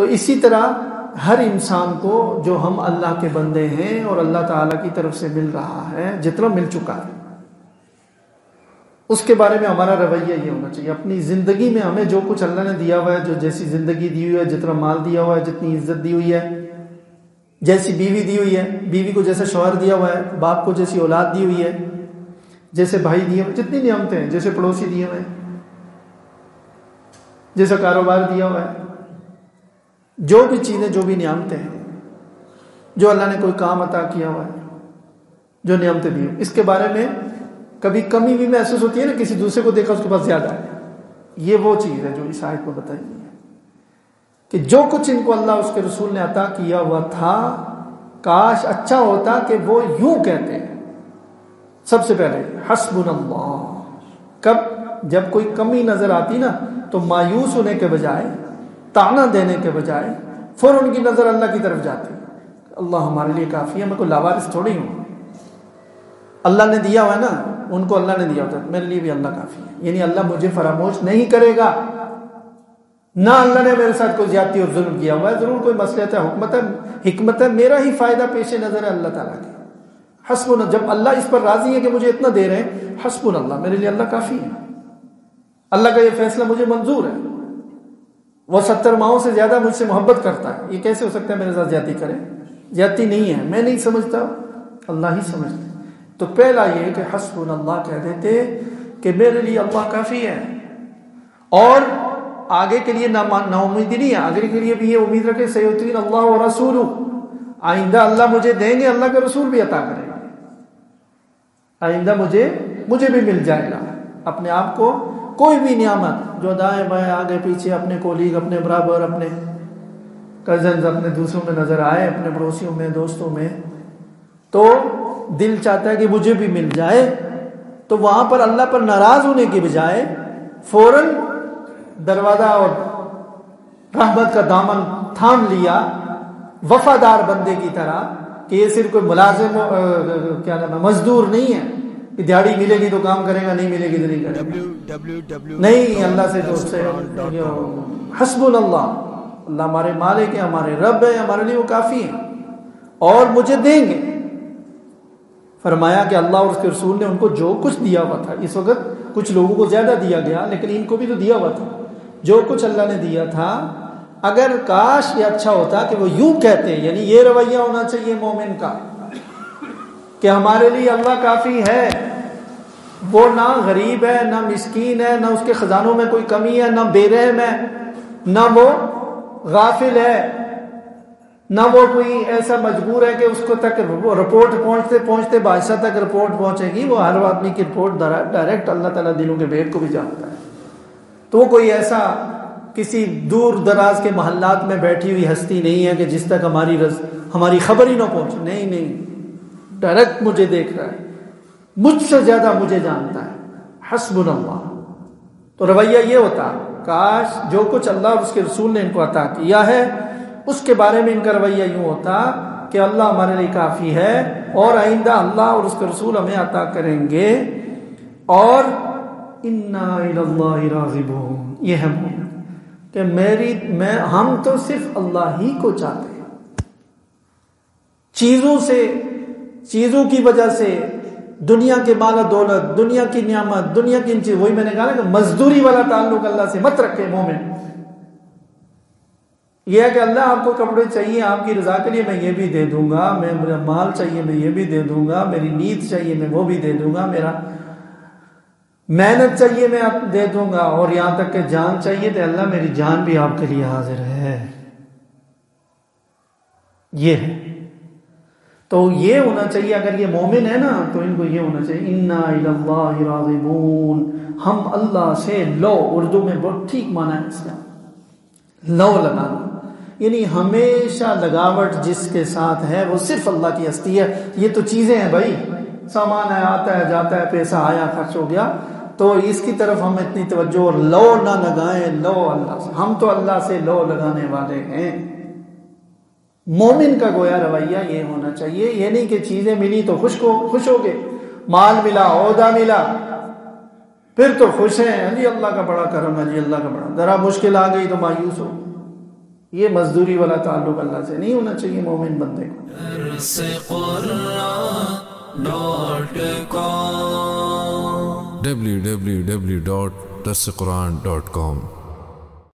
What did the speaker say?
تو اسی طرح ہر انسان کو جو ہم اللہ کے بندے ہیں اور اللہ تعالیٰ کی طرف سے مل رہا ہے، جتنا مل چکا ہے، اس کے بارے میں ہمارا رویہ یہ ہونا چاہیے۔ اپنی زندگی میں ہمیں جو کچھ اللہ نے دیا ہوا ہے، جو جیسی زندگی دی ہوئی ہے، جتنا مال دیا ہوا ہے، جتنی عزت دی ہوئی ہے، جیسی بیوی دی ہوئی ہے، بیوی کو جیسا شوہر دیا ہوا ہے، باپ کو جیسی اولاد دی ہوئی ہے، جیسے بھائی دیے ہوئے، جتنی نعمتیں ہیں، جیسے پڑوسی دیے ہوئے ہیں، جیسا کاروبار دیا ہوا ہے، جو بھی چیزیں، جو بھی نعمتیں ہیں، جو اللہ نے کوئی کام عطا کیا ہوا ہے، جو نعمتیں دی، اس کے بارے میں کبھی کمی بھی محسوس ہوتی ہے نا، کسی دوسرے کو دیکھا اس کے پاس زیادہ ہے۔ یہ وہ چیز ہے جو اس آیت میں بتائی گئی ہے کہ جو کچھ ان کو اللہ اس کے رسول نے عطا کیا ہوا تھا، کاش اچھا ہوتا کہ وہ یوں کہتے ہیں سب سے پہلے حسبنا اللہ۔ کب؟ جب کوئی کمی نظر آتی نا تو مایوس ہونے کے بجائے، طعنہ دینے کے بجائے فوراً ان کی نظر اللہ کی طرف جاتی، اللہ ہمارے لیے کافی ہے، میں کوئی لاوارث تھوڑی ہوں، اللہ نے دیا ہوا ہے نا، ان کو اللہ نے دیا ہوتا ہے، میرے لیے بھی اللہ کافی ہے، یعنی اللہ مجھے فراموش نہیں کرے گا، نہ اللہ نے میرے ساتھ کوئی زیادتی اور ظلم کیا ہوا ہے، ضرور کوئی مصلحت ہے، حکمت ہے، میرا ہی فائدہ پیش نظر ہے اللہ تعالیٰ کی۔ حسبنا، جب اللہ اس پر راضی ہے کہ مجھے اتنا دے رہے ہیں، حسبنا اللہ، میرے لیے اللہ کافی ہے، اللہ کا یہ فیصلہ مجھے منظور ہے، وہ 70 ماؤں سے زیادہ مجھ سے محبت کرتا ہے، یہ کیسے ہو سکتا ہے میرے ساتھ زیادتی کرے؟ زیادتی نہیں ہے، میں نہیں سمجھتا، اللہ ہی سمجھتا۔ تو پہلا یہ کہ حسبنا اللہ کہہ دیتے کہ میرے لیے اللہ کافی ہے، اور آگے کے لیے نا امیدی نہیں ہے، آگے کے لیے بھی یہ امید رکھے سیؤتین اللہ و رسولہ، آئندہ اللہ مجھے دیں گے، اللہ کا رسول بھی عطا کرے گا، آئندہ مجھے بھی مل جائے گا۔ اپنے آپ کو کوئی بھی نعمت جو دائیں بائیں آگے پیچھے اپنے کولیگ، اپنے برابر، اپنے کزنز، اپنے دوسروں میں نظر آئے، اپنے پڑوسیوں میں، دوستوں میں، تو دل چاہتا ہے کہ مجھے بھی مل جائے، تو وہاں پر اللہ پر ناراض ہونے کے بجائے فوراً دروازہ اور رحمت کا دامن تھام لیا، وفادار بندے کی طرح، کہ یہ صرف کوئی ملازم کیا نام ہے، مزدور نہیں ہے کہ دیہڑی ملے گی تو کام کرے گا، نہیں ملے گی تو نہیں کرے گا، نہیں، اللہ سے حسبنا اللہ، اللہ ہمارے مالک ہے، ہمارے رب ہے، ہمارے لیے وہ کافی ہے، اور مجھے دیں گے۔ فرمایا کہ اللہ اور اس کے رسول نے ان کو جو کچھ دیا ہوا تھا، اس وقت کچھ لوگوں کو زیادہ دیا گیا، لیکن ان کو بھی تو دیا ہوا تھا، جو کچھ اللہ نے دیا تھا، اگر کاش یہ اچھا ہوتا کہ وہ یوں کہتے، یعنی یہ رویہ ہونا چاہیے مومن کا کہ ہمارے لیے اللہ کافی ہے، وہ نہ غریب ہے، نہ مسکین ہے، نہ اس کے خزانوں میں کوئی کمی ہے، نہ بے رحم ہے، نہ وہ غافل ہے، نہ وہ کوئی ایسا مجبور ہے کہ اس کو تک رپورٹ پہنچتے پہنچتے بادشاہ تک رپورٹ پہنچے گی، وہ ہر آدمی کی رپورٹ ڈائریکٹ اللہ تعالیٰ دلوں کے بھید کو بھی جانتا ہے، تو وہ کوئی ایسا کسی دور دراز کے محلات میں بیٹھی ہوئی ہستی نہیں ہے کہ جس تک ہماری خبر ہی نہ پہنچے، نہیں، ڈائریکٹ مجھے دیکھ رہا ہے، مجھ سے زیادہ مجھے جانتا ہے، حسبنا اللہ۔ تو رویہ یہ ہوتا، کاش جو کچھ اللہ اور اس کے رسول نے ان کو عطا کیا ہے اس کے بارے میں ان کا رویہ یوں ہوتا کہ اللہ ہمارے لیے کافی ہے، اور آئندہ اللہ اور اس کے رسول ہمیں عطا کریں گے، اور انا الی اللہ راغبون، یہ ہے کہ ہم تو صرف اللہ ہی کو چاہتے ہیں، چیزوں کی وجہ سے، دنیا کے مال و دولت، دنیا کی نعمت، دنیا کی ان چیز، وہی میں نے کہا کہ مزدوری والا تعلق اللہ سے مت رکھے مومن۔ یہ ہے کہ اللہ آپ کو کپڑے چاہیے، آپ کی رضا کے لیے میں یہ بھی دے دوں گا، میرا مال چاہیے میں یہ بھی دے دوں گا، میری نیت چاہیے میں وہ بھی دے دوں گا، میرا محنت چاہیے میں آپ دے دوں گا، اور یہاں تک کہ جان چاہیے تو اللہ میری جان بھی آپ کے لیے حاضر ہے۔ یہ ہے، تو یہ ہونا چاہیے، اگر یہ مومن ہے نا تو ان کو یہ ہونا چاہیے، انا الی اللہ راغبون، ہم اللہ سے، لو اردو میں بہت ٹھیک معنی ہے اس کا، لو لگانا، یعنی ہمیشہ لگاوٹ جس کے ساتھ ہے وہ صرف اللہ کی ہستی ہے۔ یہ تو چیزیں ہیں بھائی، سامان ہے، آتا ہے جاتا ہے، پیسہ آیا خرچ ہو گیا، تو اس کی طرف ہم اتنی توجہ اور لو نہ لگائیں، لو اللہ سے، ہم تو اللہ سے لو لگانے والے ہیں۔ مومن کا گویا رویہ یہ ہونا چاہیے، یہ نہیں کہ چیزیں ملی تو خوش ہو گئے، مال ملا، عہدہ ملا، پھر تو خوش ہیں، جی اللہ کا بڑا کرم ہے، جی اللہ کا بڑا، ذرا مشکل آ گئی تو مایوس ہو، یہ مزدوری والا تعلق اللہ سے نہیں ہونا چاہیے مومن بندے کو. www.darsequran.com